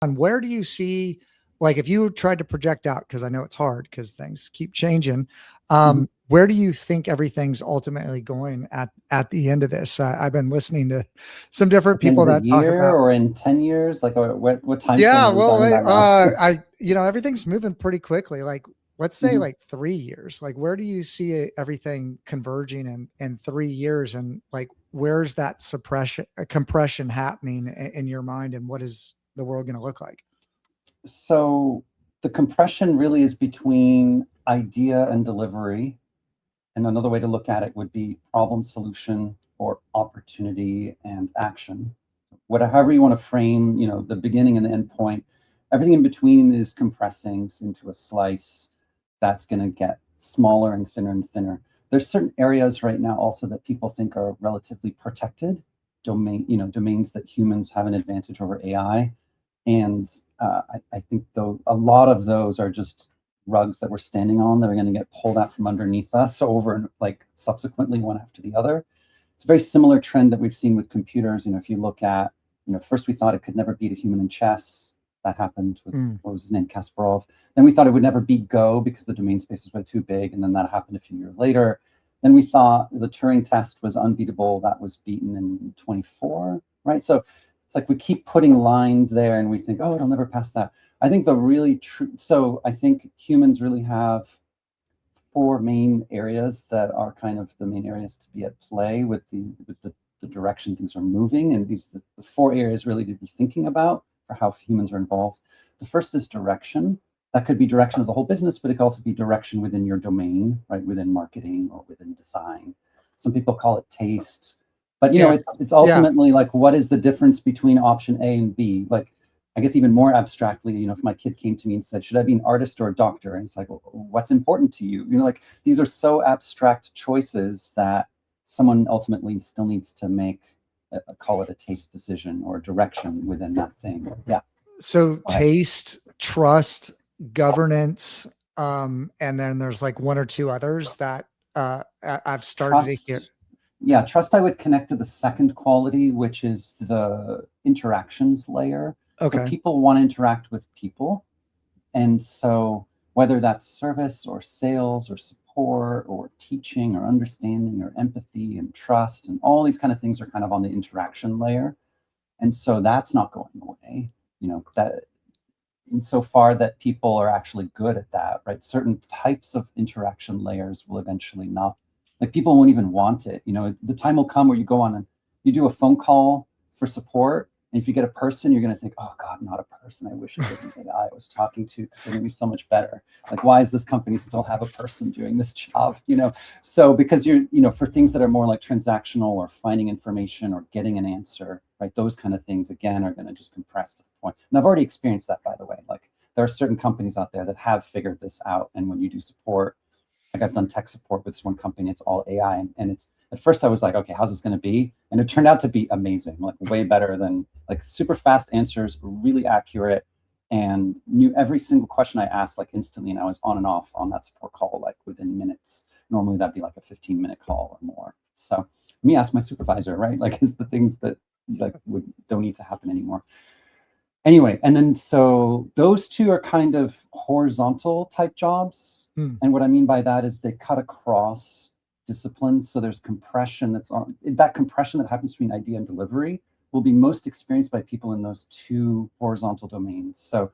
And where do you see, like, if you tried to project out, because I know it's hard because things keep changing, Mhm. where do you think everything's ultimately going at the end of this? I've been listening to some different At the end of people the that talk year about, or in 10 years? Like what time frame yeah, are we well, talking about now? everything's moving pretty quickly. Like, let's say Mhm. like 3 years. Like, where do you see everything converging in 3 years? And like, where's that compression happening in your mind? And what is the world going to look like? So the compression really is between idea and delivery. And another way to look at it would be problem solution or opportunity and action. However you want to frame, the beginning and the end point, everything in between is compressing into a slice that's going to get smaller and thinner and thinner. There's certain areas right now also that people think are relatively protected domains that humans have an advantage over AI. And I think though a lot of those are just rugs that we're standing on that are going to get pulled out from underneath us over and like subsequently one after the other. It's a very similar trend that we've seen with computers. If you look at, first we thought it could never beat a human in chess. That happened with, Mm. what was his name, Kasparov. Then we thought it would never beat Go because the domain space was way too big. And then that happened a few years later. Then we thought the Turing test was unbeatable. That was beaten in 24, right? So it's like we keep putting lines there and we think, oh, it'll never pass that. I think the really true, so I think humans really have four main areas that are kind of the main areas to be at play with the direction things are moving. And these the four areas really to be thinking about for how humans are involved. The first is direction. That could be direction of the whole business, but it could also be direction within your domain, right? Within marketing or within design. Some people call it taste. But Yes. it's Yeah. ultimately like what is the difference between option A and B? Like I guess even more abstractly, if my kid came to me and said, "Should I be an artist or a doctor?" And it's like, well, what's important to you? Like these are so abstract choices that someone ultimately still needs to make, call it a taste decision or direction within that thing. Yeah. So Go ahead. taste, trust, governance, and then there's like one or two others that I've started to hear. Trust. Yeah, trust I would connect to the second quality, which is the interactions layer. So Okay. people want to interact with people. And so, whether that's service or sales or support or teaching or understanding or empathy and trust and all these kind of things are kind of on the interaction layer. And so that's not going away. That insofar that people are actually good at that, right? Certain types of interaction layers will eventually not, like people won't even want it. The time will come where you go on and you do a phone call for support. And if you get a person, you're going to think, oh God, not a person. I wish it was an AI I was talking to because they're going to be so much better. Like, why does this company still have a person doing this job? So because for things that are more like transactional or finding information or getting an answer, right? Those kind of things, again, are going to just compress to the point. And I've already experienced that, by the way. Like there are certain companies out there that have figured this out. And when you do support, like I've done tech support with this one company, it's all AI. And it's, at first I was like, okay, how's this going to be? And it turned out to be amazing, like way better than like super fast answers, really accurate, and knew every single question I asked like instantly. And I was on and off on that support call like within minutes. Normally that'd be like a 15-minute call or more. So me ask my supervisor, right? Like is the things that like don't need to happen anymore. Anyway, and then so those two are kind of horizontal type jobs. Hmm. And what I mean by that is they cut across disciplines. So there's compression that compression that happens between idea and delivery will be most experienced by people in those two horizontal domains. So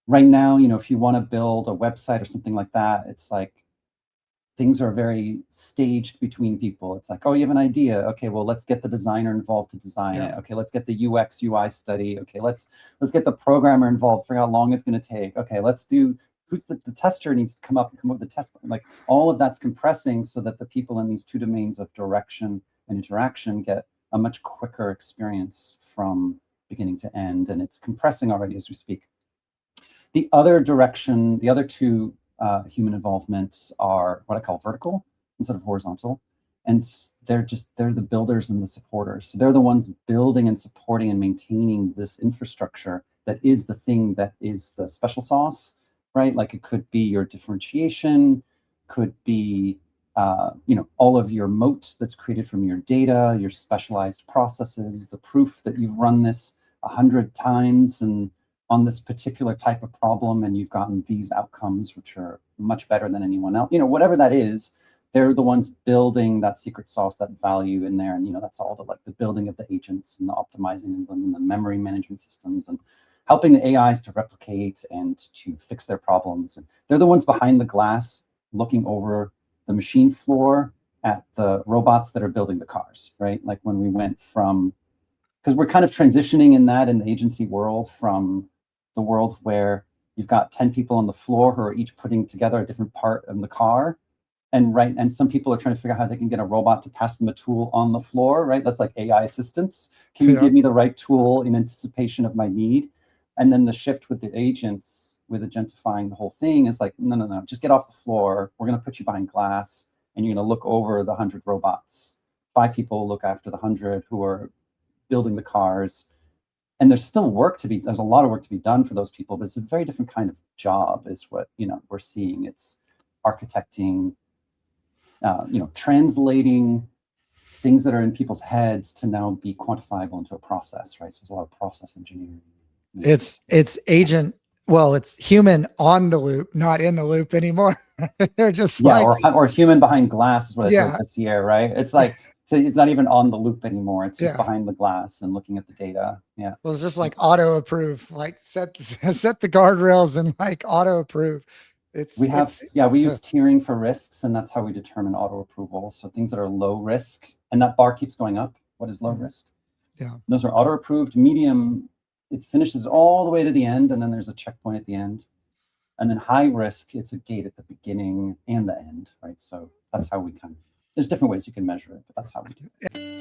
right now, if you want to build a website or something like that, it's like things are very staged between people. It's like, oh, you have an idea. Okay, well, let's get the designer involved to design Yeah. it. Okay, let's get the UX UI study. Okay, let's get the programmer involved, figure out how long it's going to take. Okay, let's do who's the tester needs to come up with the test plan. Like all of that's compressing so that the people in these two domains of direction and interaction get a much quicker experience from beginning to end. And it's compressing already as we speak. The other direction, the other two human involvements are what I call vertical instead of horizontal. And they're the builders and the supporters. So they're the ones building and supporting and maintaining this infrastructure that is the thing that is the special sauce, right? Like it could be your differentiation, could be all of your moat that's created from your data, your specialized processes, the proof that you've run this 100 times and on this particular type of problem, and you've gotten these outcomes, which are much better than anyone else. Whatever that is, they're the ones building that secret sauce, that value in there. And, that's all the building of the agents and the optimizing of them and the memory management systems and helping the AIs to replicate and to fix their problems. And they're the ones behind the glass looking over the machine floor at the robots that are building the cars, right? Like when we went from, because we're kind of transitioning in the agency world from the world where you've got 10 people on the floor who are each putting together a different part of the car. And some people are trying to figure out how they can get a robot to pass them a tool on the floor, right? That's like AI assistance. Can you give me the right tool in anticipation of my need? And then the shift with the agents, with agentifying the whole thing, is like, no, just get off the floor. We're going to put you behind glass, and you're going to look over the 100 robots. 5 people look after the 100 who are building the cars. And there's still there's a lot of work to be done for those people, but it's a very different kind of job is what, we're seeing. It's architecting, translating things that are in people's heads to now be quantifiable into a process, right? So there's a lot of process engineering. It's agent. Well, it's human on the loop, not in the loop anymore. They're just or human behind glass is what I said this year, right? It's like, so it's not even on the loop anymore. It's just behind the glass and looking at the data. Yeah. Well, it's just like auto approve, like set the guardrails and like auto approve. We use tiering for risks, and that's how we determine auto approval. So things that are low risk, and that bar keeps going up. What is low risk? Yeah. Those are auto approved. Medium, it finishes all the way to the end, and then there's a checkpoint at the end. And then high risk, it's a gate at the beginning and the end, right? So that's how we there's different ways you can measure it, but that's how we do it.